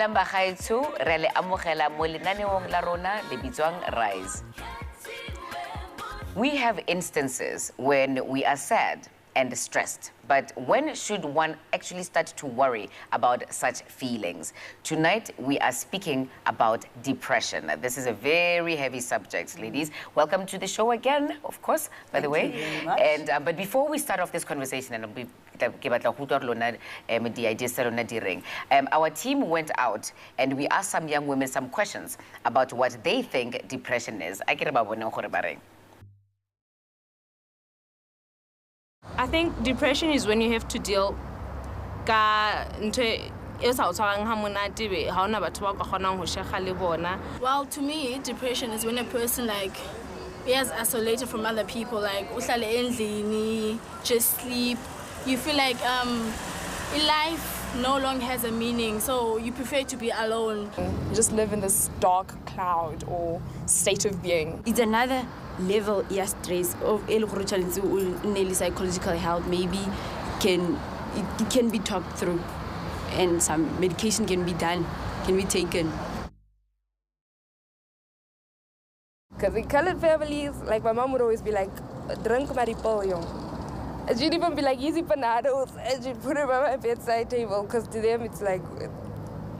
Dumelang bagaetsho, re le amogela mo lenaneong la rona le bitswang Rise. We have instances when we are sad and stressed, but when should one actually start to worry about such feelings? Tonight, we are speaking about depression. This is a very heavy subject, ladies. Welcome to the show again, of course, by the way. Thank you very much. And but before we start off this conversation, and our team went out and we asked some young women some questions about what they think depression is. I think depression is when you have to deal Well, to me, depression is when a person is isolated from other people, just sleep. You feel like life no longer has a meaning, so you prefer to be alone. You just live in this dark cloud or state of being. It's another level of stress of psychological health. Maybe it can be talked through, and some medication can be taken. Because in colored families, like my mom would always be like, drink maripollo. And she'd even be like, easy panados, and she'd put it by my bedside table, because to them it's like,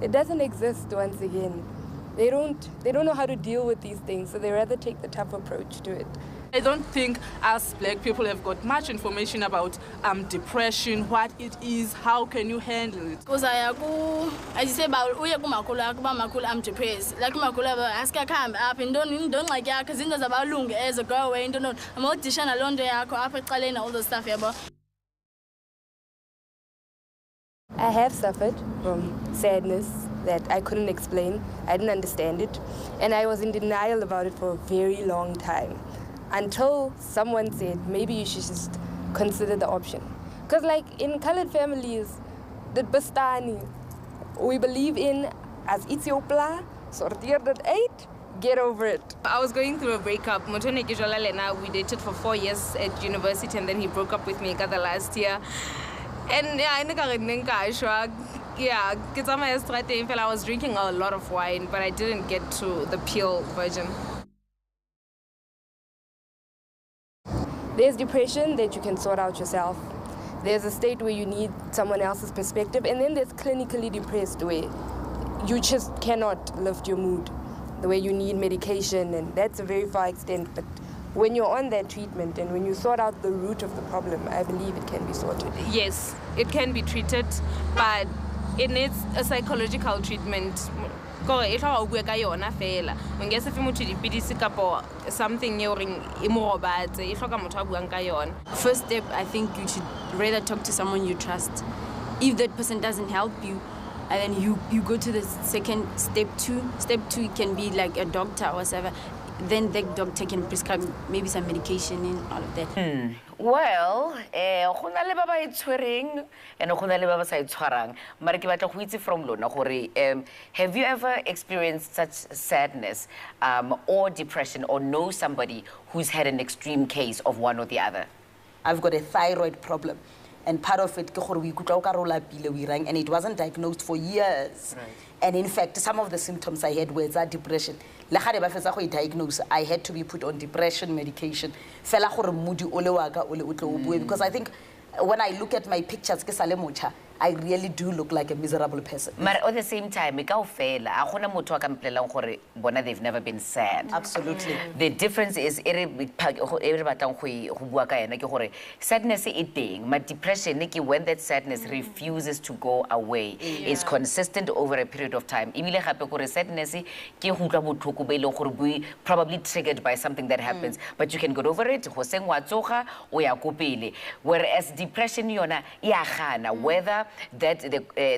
it doesn't exist once again. They don't know how to deal with these things, so they rather take the tough approach to it. I don't think us black people have got much information about depression, what it is, how can you handle it. Because I say about I'm depressed. Like ask come up and don't like because it does about long as a girl and don't know I'm audition alone all the stuff about. I have suffered from sadness that I couldn't explain. I didn't understand it. And I was in denial about it for a very long time. Until someone said, maybe you should just consider the option. Because like in colored families, the Bastani, we believe in as Ethiopia, sortir that 8, get over it. I was going through a breakup. We dated for 4 years at university, and then he broke up with me the last year. And yeah, I was drinking a lot of wine, but I didn't get to the pure version. There's depression that you can sort out yourself. There's a state where you need someone else's perspective, and then there's clinically depressed where you just cannot lift your mood, the way you need medication, and that's a very far extent. But when you're on that treatment and when you sort out the root of the problem, I believe it can be sorted. Yes, it can be treated, but it needs a psychological treatment. Something First step, I think you should rather talk to someone you trust. If that person doesn't help you, and then you go to the second step 2. Step 2 can be like a doctor or whatever. Then that doctor can prescribe maybe some medication and all of that. Well, go na le ba ba itshwereng and go na le ba ba sa itshwarang. Mara ke batla go itse from lona gore have you ever experienced such sadness or depression or know somebody who's had an extreme case of one or the other? I've got a thyroid problem, and part of it and it wasn't diagnosed for years. Right. And in fact, some of the symptoms I had were depression. I had to be put on depression medication. Because I think when I look at my pictures, I really do look like a miserable person. But at the same time, they've never been sad. Absolutely. The difference is sadness is thing, but depression when that sadness refuses to go away, is consistent over a period of time. Sadness probably triggered by something that happens, but you can get over it. Whereas depression, whether that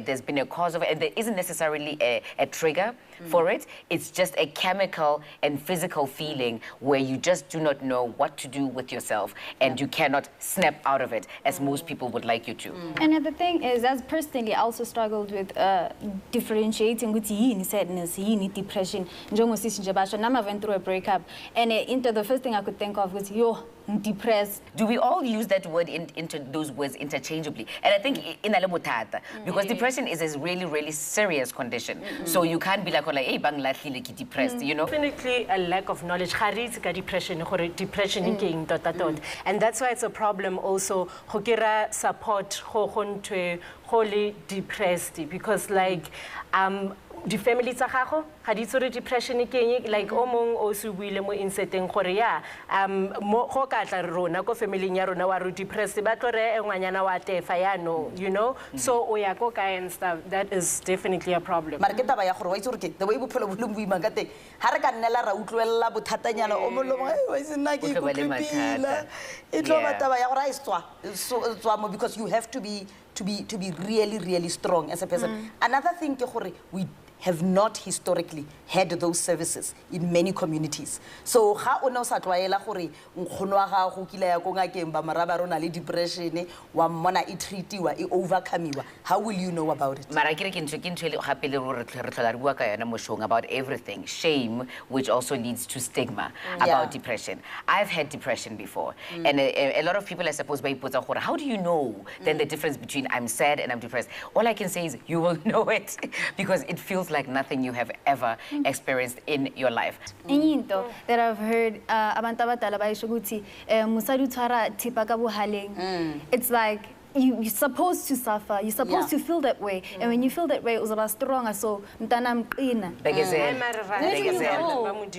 there's been a cause of it, and there isn't necessarily a trigger for it. It's just a chemical and physical feeling where you just do not know what to do with yourself, and you cannot snap out of it as most people would like you to. And the thing is, as personally, I also struggled with differentiating with sadness, depression. Now I went through a breakup, and the first thing I could think of was, depressed. Do we all use that word into those words interchangeably? And I think in bothata because depression is a really, really serious condition. So you can't be like, hey, bang lahlile ke depressed, you know? Definitely a lack of knowledge. Depression and that's why it's a problem also. Hokira support holy depressed because like the family tsa gago ga di tsore depression keng like o mong o se buile mo inseteng gore ya mo go ka tla rona ko family ya rona wa ro depressed ba tlo re engwanyana wa tefa ya no you know so o ya go ka and stuff that is definitely a problem. Mara ke taba ya gore wa itse gore ke the way bophelo bo leng boima ka teng ha re ka nnela ra utlwella bothatanyana o molemo wa itse nna ke ikutlwela e tlo ba taba ya gore a istswa so mo because you have to be really strong as a person. Another thing ke gore we have not historically had those services in many communities. So ga o no sa tloela gore nkgono wa ga go kila ya go ngakeng ba maraba rona le depression wa mmona e treatiwa e overcomeiwa, how will you know about it? Mara ke ntse gape le re tlola re bua ka yona mo showng about everything, shame which also leads to stigma about depression. I've had depression before and a lot of people I suppose by ipotsa gore how do you know then the difference between I'm sad and I'm depressed? All I can say is you will know it because it feels like nothing you have ever experienced in your life. Enye into that I've heard abantu abadala bayisho ukuthi musadi uthwara thipa ka bohaleng. It's like you're supposed to suffer, you're supposed to feel that way, and when you feel that way uzaba stronger so ntana mqina.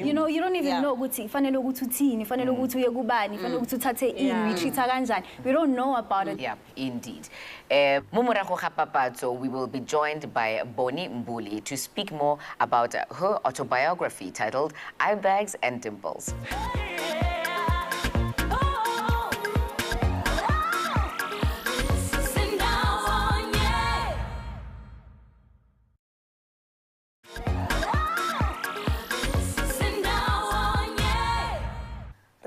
You know, you don't even know ukuthi fanele ukuthi uthini, fanele ukuthi uye kubani, fanele ukuthi uthathe ini, uyitreata kanjani. We don't know about it. Yeah, indeed. Momorago ga papatso, we will be joined by Bonnie Mbuli to speak more about her autobiography titled Eye Bags and Dimples.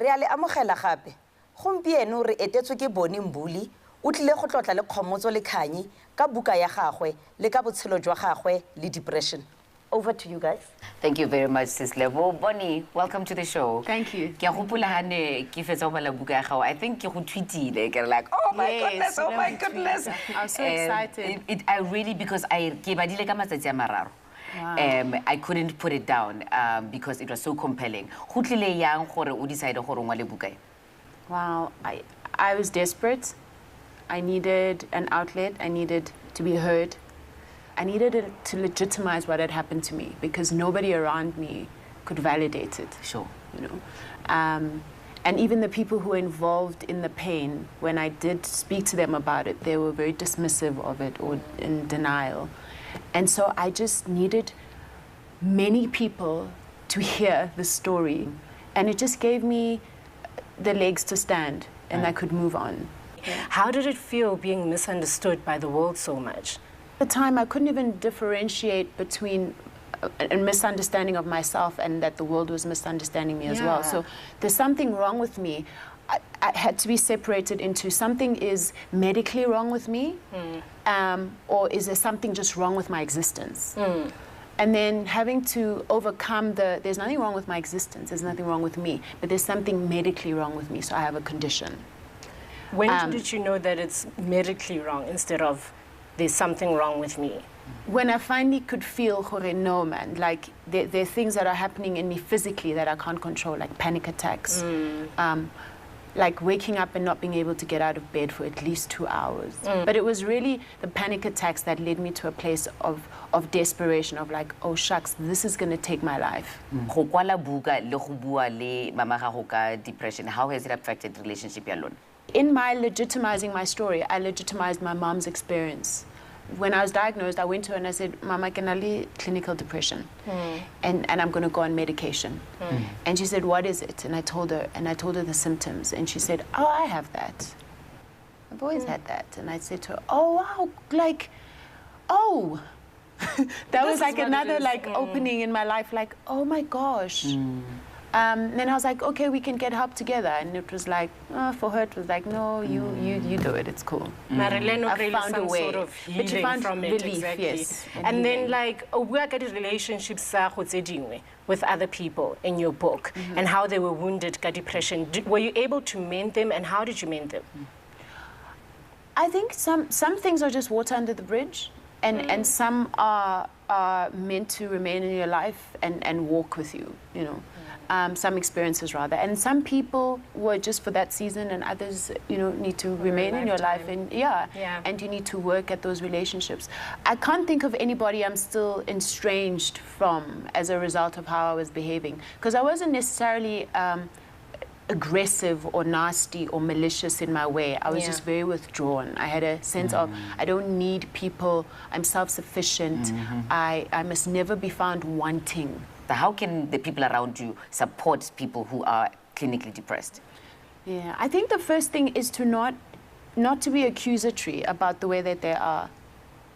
Re a le amogela gape gompieno re etetswe ke Bonnie Mbuli o tlile go tlotla le kgomotso le khanyi ka buka ya gagwe le ka botshelo jwa gagwe le depression. Over to you guys. Thank you very much, Sis Lebo. Bonnie, welcome to the show. Thank you. Ke gopola hane ke fetsa go bala buka ya gago. I think ke go tweetile ke like, oh my goodness, oh my goodness. I was so excited. I really because I ke badile ka matsatsi a mararo. Wow. I couldn't put it down because it was so compelling. Go tlile yang gore o decide gore o ngwale buka? Wow, I was desperate. I needed an outlet. I needed to be heard. I needed it to legitimize what had happened to me because nobody around me could validate it. Sure. You know, and even the people who were involved in the pain, when I did speak to them about it, they were very dismissive of it or in denial. And so I just needed many people to hear the story. And it just gave me the legs to stand and I could move on. How did it feel being misunderstood by the world so much? At the time, I couldn't even differentiate between a misunderstanding of myself and that the world was misunderstanding me as well. So there's something wrong with me. I had to be separated into something is medically wrong with me, or is there something just wrong with my existence? And then having to overcome there's nothing wrong with my existence, there's nothing wrong with me, but there's something medically wrong with me, so I have a condition. When did you know that it's medically wrong instead of there's something wrong with me? When I finally could feel, no man, like there are things that are happening in me physically that I can't control, like panic attacks. Like waking up and not being able to get out of bed for at least 2 hours. But it was really the panic attacks that led me to a place of desperation, of like, oh shucks, this is going to take my life. Go kwala buka le go bua le mama gago ka depression, how has it affected the relationship ya lona? In my legitimizing my story, I legitimized my mom's experience. When I was diagnosed, I went to her and I said, Mama, can I leave clinical depression? And I'm going to go on medication. And she said, what is it? And I told her the symptoms. And she said, oh, I have that. I've always had that. And I said to her, oh, wow, like, oh. That was like another like opening in my life, like, oh my gosh. Then I was like, okay, we can get help together. And it was like, for her, it was like, no, you do it, it's cool. I found a way. Sort of but you found from relief, it, exactly. Yes. And then like, we are getting relationships with other people in your book and how they were wounded by depression. Were you able to mend them and how did you mend them? I think some things are just water under the bridge, and some are meant to remain in your life and walk with you, you know. Some experiences rather, and some people were just for that season, and others, you know, need to remain in your life, and and you need to work at those relationships. I can't think of anybody I'm still estranged from as a result of how I was behaving, because I wasn't necessarily aggressive or nasty or malicious in my way. I was just very withdrawn. I had a sense of, I don't need people, I'm self-sufficient, I must never be found wanting. How can the people around you support people who are clinically depressed? Yeah, I think the first thing is to not to be accusatory about the way that they are.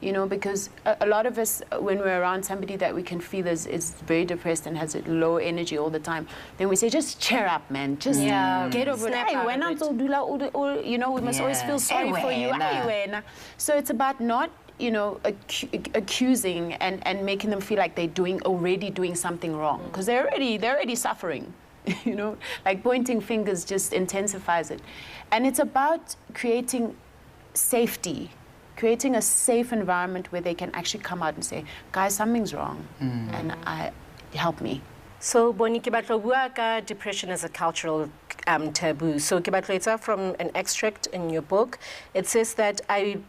You know, because a lot of us, when we're around somebody that we can feel is very depressed and has a low energy all the time, then we say, just cheer up, man. Just get over it. Hey, we're not so you know, we must always feel sorry for you. So it's about not, you know, accusing and making them feel like they're already doing something wrong, because they're already suffering. You know, like pointing fingers just intensifies it. And it's about creating safety, creating a safe environment where they can actually come out and say, guys, something's wrong, and help me. So, Bonnie, ke batla bua ka depression as a cultural taboo. So, ke batla etsa from an extract in your book. It says that I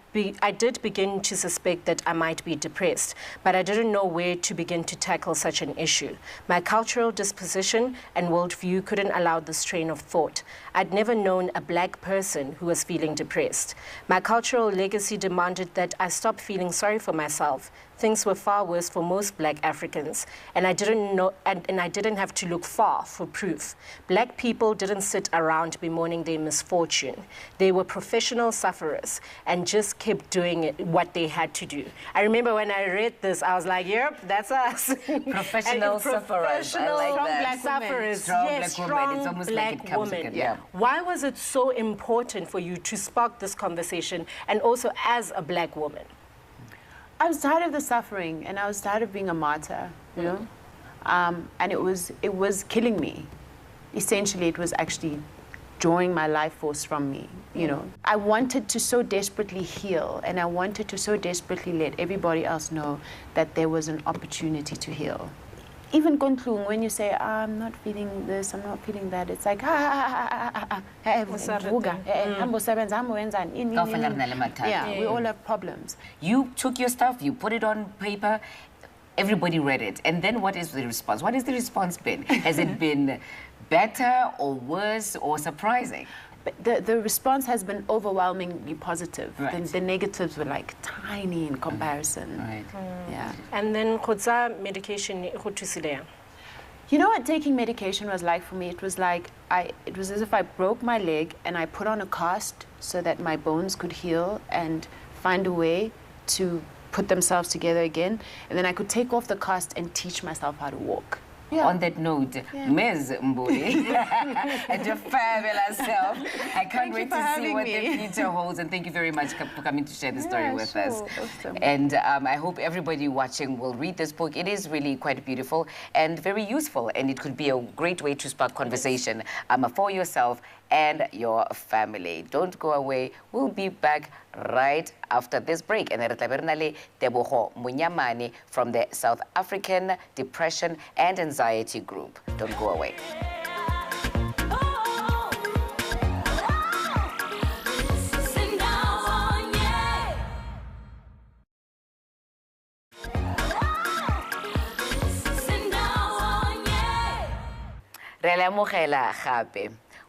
did begin to suspect that I might be depressed, but I didn't know where to begin to tackle such an issue. My cultural disposition and worldview couldn't allow this train of thought. I'd never known a black person who was feeling depressed. My cultural legacy demanded that I stop feeling sorry for myself. Things were far worse for most black Africans, and I didn't know, and I didn't have to look far for proof. Black people didn't sit around bemoaning their misfortune. They were professional sufferers and just kept doing what they had to do. I remember when I read this, I was like, yep, that's us. Professional sufferers. I like strong that. black sufferers. Strong yes, black strong woman. It's almost black like it comes woman. together. Why was it so important for you to spark this conversation, and also as a black woman? I was tired of the suffering, and I was tired of being a martyr, you know? And it was killing me. Essentially, it was actually drawing my life force from me, you know? I wanted to so desperately heal, and I wanted to so desperately let everybody else know that there was an opportunity to heal. Even Kontlung, when you say, I'm not feeling this, I'm not feeling that, it's like, yeah, we all have problems. You took your stuff, you put it on paper, everybody read it. And then what is the response? What has the response been? Has it been better or worse or surprising? But the response has been overwhelmingly positive. Right. The negatives were like tiny in comparison. Right. Yeah. And then khotsa medication go thusile. You know what taking medication was like for me? It was like it was as if I broke my leg and I put on a cast so that my bones could heal and find a way to put themselves together again. And then I could take off the cast and teach myself how to walk. Yeah. On that note, Ms. Mbuli, and your fabulous self. I can't wait to see what the future holds, and thank you very much for coming to share the story with us. Awesome. And I hope everybody watching will read this book. It is really quite beautiful and very useful, and it could be a great way to spark conversation for yourself and your family. Don't go away. We'll be back right after this break. And Teboho Munyamani from the South African Depression and Anxiety Group. Don't go away.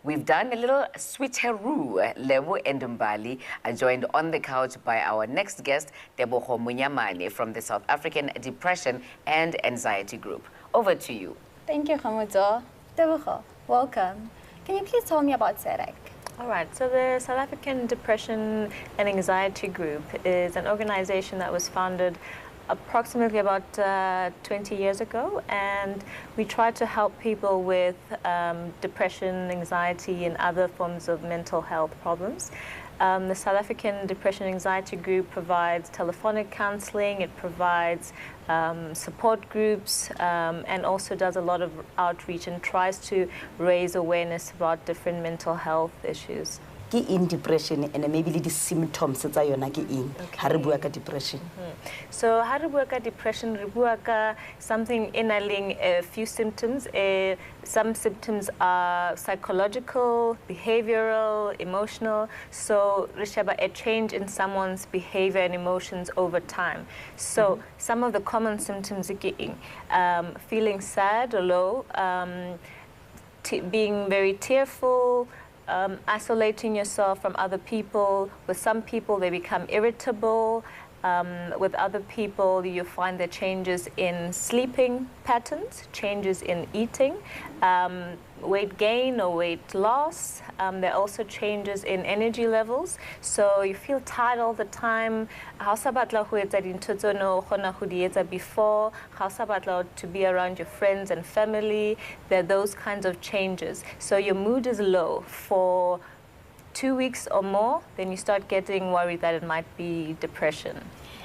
We've done a little switcheroo. Lebo and Mbali are joined on the couch by our next guest, Teboho Munyamani from the South African Depression and Anxiety Group. Over to you. Thank you, Khamuzo. Teboho, welcome. Can you please tell me about SADC? All right, so the South African Depression and Anxiety Group is an organization that was founded approximately about 20 years ago, and we try to help people with depression, anxiety, and other forms of mental health problems. The South African Depression and Anxiety Group provides telephonic counseling, it provides support groups, and also does a lot of outreach and tries to raise awareness about different mental health issues. ke in depression and maybe the symptoms tsa yona ke eng ha re bua ka depression. So how re bua ka depression, re bua ka something inhaling a few symptoms. Some symptoms are psychological, behavioral, emotional. So re sheba a change in someone's behavior and emotions over time. So some of the common symptoms are feeling sad or low, being very tearful, isolating yourself from other people. With some people, they become irritable. With other people, you find the changes in sleeping patterns, changes in eating, weight gain or weight loss. There are also changes in energy levels. So you feel tired all the time. Before, to be around your friends and family. There are those kinds of changes. So your mood is low for 2 weeks or more, then you start getting worried that it might be depression.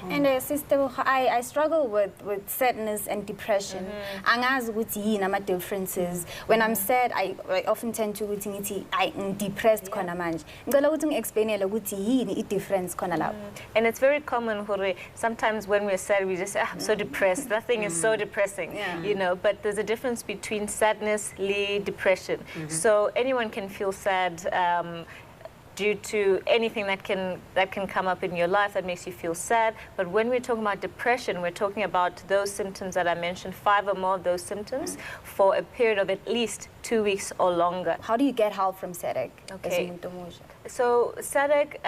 And sister, I struggle with sadness and depression. Angazi ukuthi yini ama differences. When I'm sad, I often tend to ukuthi I'm depressed khona manje. Ngicela ukuthi ngiexplainele ukuthi yini I difference khona lapho. And it's very common hore sometimes when we're sad we just say I'm so depressed. That thing is so depressing. You know, but there's a difference between sadness and depression. So anyone can feel sad due to anything that can come up in your life that makes you feel sad. But when we're talking about depression, we're talking about those symptoms that I mentioned, 5 or more of those symptoms for a period of at least 2 weeks or longer. How do you get help from SADC? Okay. So SADC,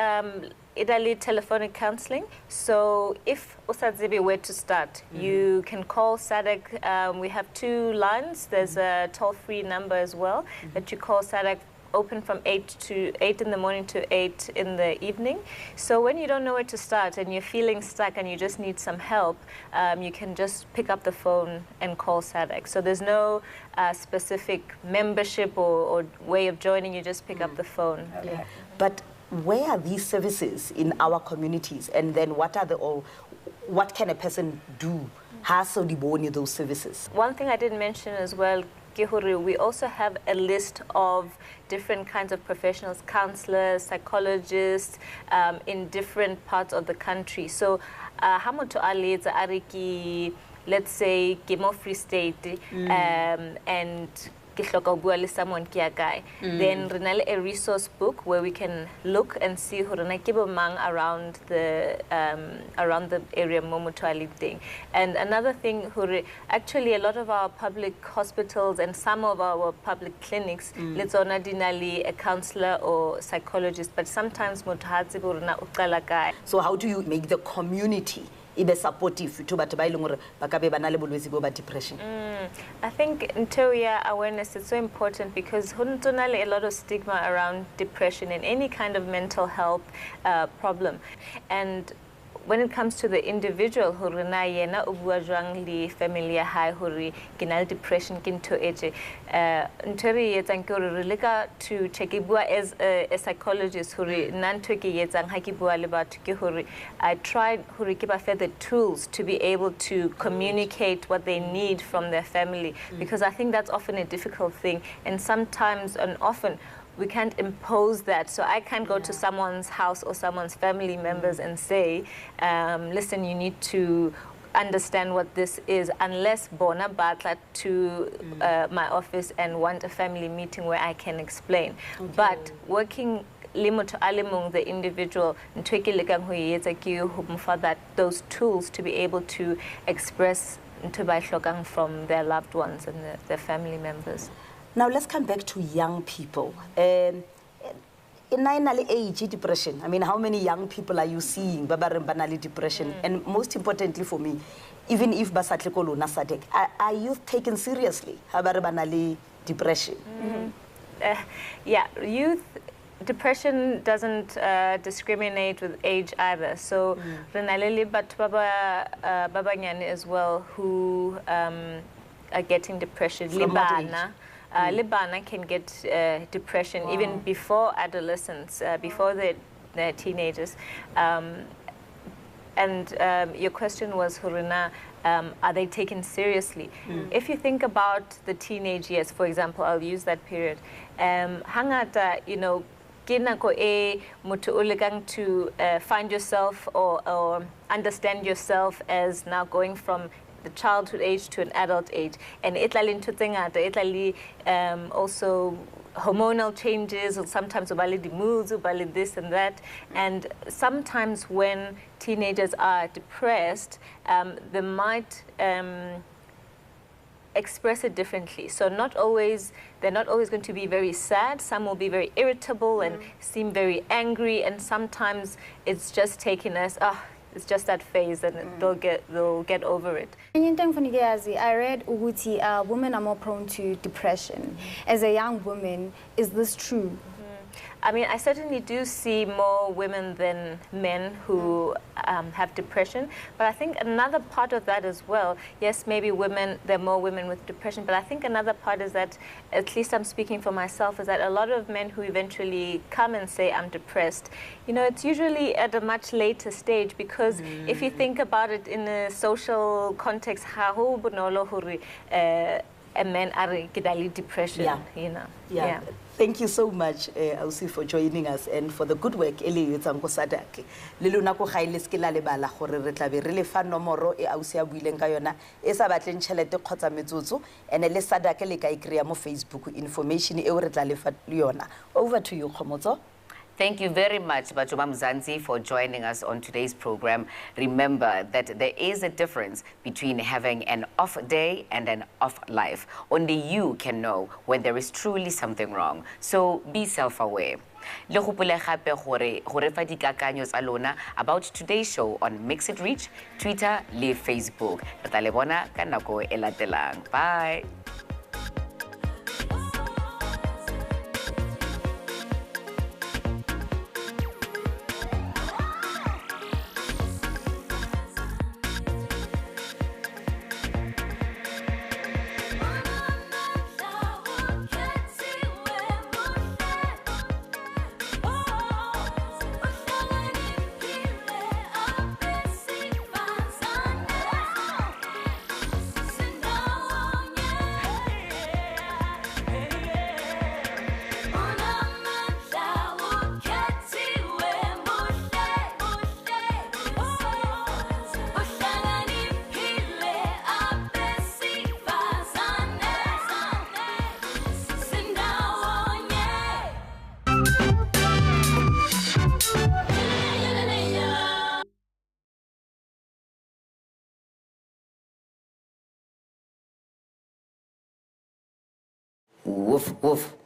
Italy telephonic counseling. So if Usadzibi were to start, you can call SADC. We have 2 lines. There's a toll-free number as well that you call SADC, open from 8 in the morning to 8 in the evening. So when you don't know where to start and you're feeling stuck and you just need some help, you can just pick up the phone and call SADC. So there's no specific membership or way of joining, you just pick up the phone. Okay. But where are these services in our communities, and then what can a person do? How so those services? One thing I didn't mention as well, we also have a list of different kinds of professionals, counselors, psychologists, in different parts of the country. So, Hamoto Aleza Ariki, let's say, Gimo Free State, and someone then renale a resource book where we can look and see who around the area Momotuali thing. And another thing, actually a lot of our public hospitals and some of our public clinics, let's dinali a counselor or psychologist, but sometimes so how do you make the community be supportive to depression? I think interior awareness is so important because a lot of stigma around depression and any kind of mental health problem. And when it comes to the individual, familia high depression to check as a psychologist I tried the tools to be able to communicate what they need from their family, because I think that's often a difficult thing, and sometimes and often we can't impose that. So I can't go to someone's house or someone's family members and say, listen, you need to understand what this is, unless Bona Batla to my office and want a family meeting where I can explain. Okay. But working limo to alimung the individual and for that those tools to be able to express from their loved ones and their family members. Now let's come back to young people. In age depression, I mean, how many young people are you seeing banali depression? And most importantly for me, even if basatlikolo na SADC, are youth taken seriously banali depression? Yeah, youth depression doesn't discriminate with age either. So Renalili but Baba Nyani as well, who are getting depression. Libana. Libana can get depression even before adolescence, before they're teenagers. And your question was, Huruna, are they taken seriously? If you think about the teenage years, for example, I'll use that period. Hangata, ke nako e motho o lekang to find yourself or understand yourself as now going from the childhood age to an adult age. And itlali ntutengata, itlali also hormonal changes, or sometimes ubali the moods, ubali this and that. And sometimes when teenagers are depressed, they might express it differently. So they're not always going to be very sad. Some will be very irritable and seem very angry, and sometimes it's just taken as, it's just that phase, and they'll get over it. I read Uguti, women are more prone to depression. As a young woman, is this true? I mean, I certainly do see more women than men who have depression, but I think another part of that as well, yes, maybe there are more women with depression, but I think another part is that, at least I'm speaking for myself, is that a lot of men who eventually come and say, I'm depressed, you know, it's usually at a much later stage, because if you think about it in a social context, a man are depression, you know. Yeah. Thank you so much, Ausi, for joining us and for the good work Eli Yutsang ko Sadake. Liluna ko gaile skela le bala gore re tla be re le fa nomoro e Ausi a buileng ka yona e sa batleng tšhelete kgotsa metsotso ene le Sadake le ka ikrea mo Facebook information e o re tla le fa yona. Over to you, Khomotso. Thank you very much, Batshobha Mzansi, for joining us on today's program. Remember that there is a difference between having an off day and an off life. Only you can know when there is truly something wrong. So be self-aware. Le gopole gape gore fa dikakanyo tsa lona about today's show on Mix It Reach, Twitter le Facebook. Re tla le bona ka nako e latelang. Bye. Woof, woof.